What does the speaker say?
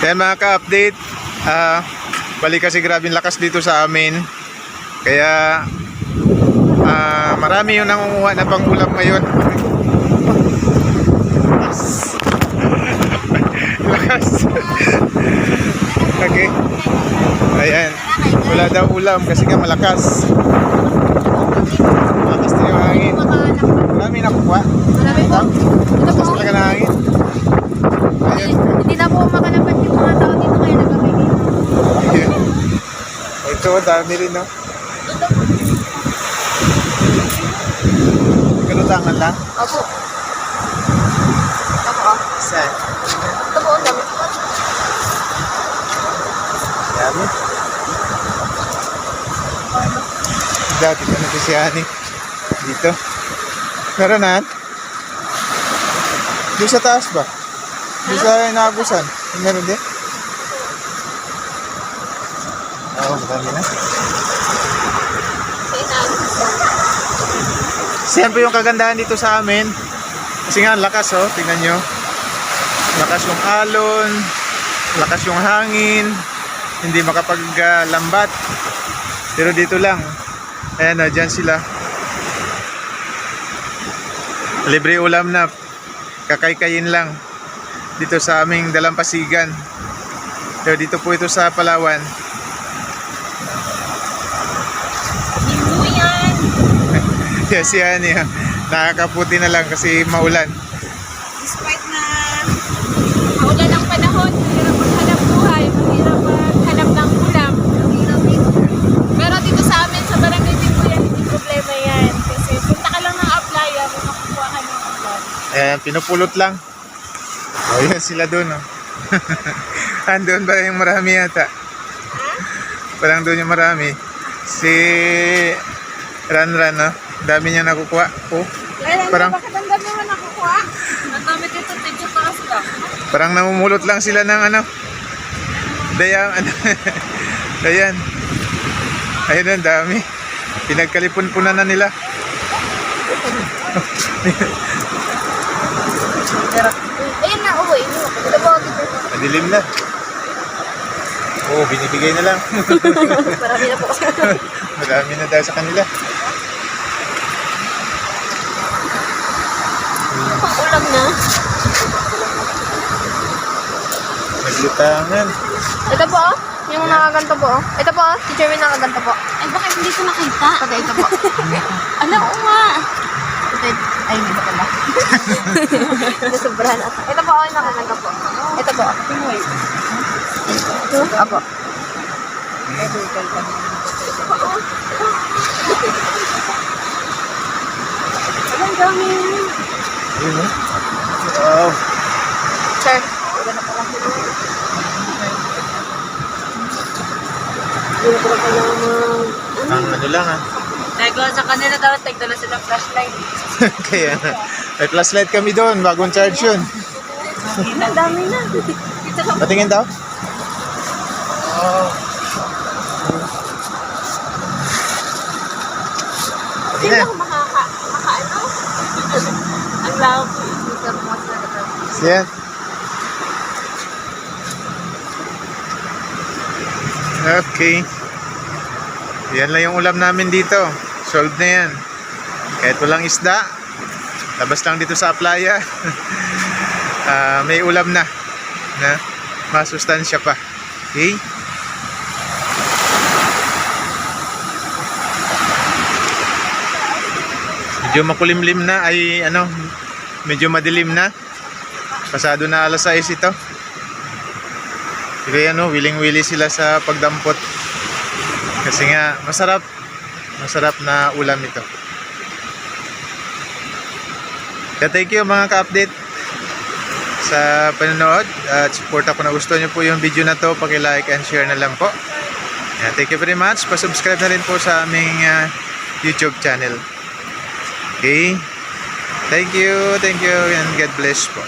Yan mga ka-update, balik kasi grabing lakas dito sa amin. Kaya marami yung nangunguha na pang-ulam ngayon. Lakas. Okay. Ayan. Wala daw ulam kasi nga malakas. Malakas din yung hangin. Marami nakuha. Marami po. Malakas talaga na hangin. Ayan. Hindi na po makalapat yung mga tao dito kaya nagkakailan. Ayan. Ito, dami rin, no? Kalutangan lang? Opo. Ito po. Saan? Ito po, ang dami. Dami. Dati pa natin si Ani. Dito. Meron na? Doon sa taas ba? Doon sa inaagusan. Meron din? Oo, madami na. Siyempre yung kagandahan dito sa amin. Kasi nga, lakas oh. Tingnan nyo. Lakas yung alon. Lakas yung hangin. Hindi makapaglambat. Pero dito lang. Ayan o, dyan sila. Libre ulam na. Kakay-kayin lang. Dito sa aming dalampasigan. Pero dito po ito sa Palawan. Yes, yan yan. Nakakaputi na lang kasi maulan. Despite na maulan ang panahon, mahirap maghanap buhay, mahirap maghanap ng ulam. Pero dito sa amin, sa barangay din po yan, hindi problema yan. Kasi punta ka lang ng Aplaya, may makukuha ka ng ulam. Ayan, pinupulot lang. O, yan sila doon. Oh. Andun ba yung marami yata? Parang doon yung marami. Si Ranran, no? Dami niya nakukuha. Oh, parang, Bakit ang dami naman nakukuha? Ang dami dito, medyo taas lang. parang namumulot lang sila ng ano. Dayang, ano. Dayan. Ayun, ang dami. Pinagkalipun-punan na nila. Ayun na, uwi. Ito po, dito. Madilim na. Oo, binibigay na lang. Marami na po kasi. Marami na dahil sa kanila. Pang ulam na. Naglutangan. Ito po, yung nakaganto po. Ito po, teacher may nakaganto po. Ay, bakit hindi ko nakita? Pati ito po. Ano ko nga? Ay, hindi ba pala? Nasobrahan ata. Ito po, yung nakaganto po. Ito po. Ito? Apo. Ang dami. Ayun, no? Wow. Sir. Ang ano lang ah. Tego sa kanila daw, tagdala silang flashlight. Kaya may flashlight kami doon, bagong charge yun. Ang dami na. Patingin daw? Oh. Sino ako makaano? Ang lawak. Yan. Okay. Yan lang yung ulam namin dito. Solved na yan. Kahit walang isda, labas lang dito sa Aplaya. May ulam na. Masustansya pa. Okay? Medyo makulimlim na ay ano, medyo madilim na. Pasado na alas 6 ito. Kaya ano, willing-willy sila sa pagdampot. Kasi nga masarap na ulam ito. Kaya thank you mga ka-update sa panonood at support ako na gusto nyo po yung video na to, paki-like and share na lang po. Thank you very much. Pa-subscribe na rin po sa aming YouTube channel. Okay? Thank you and God bless po.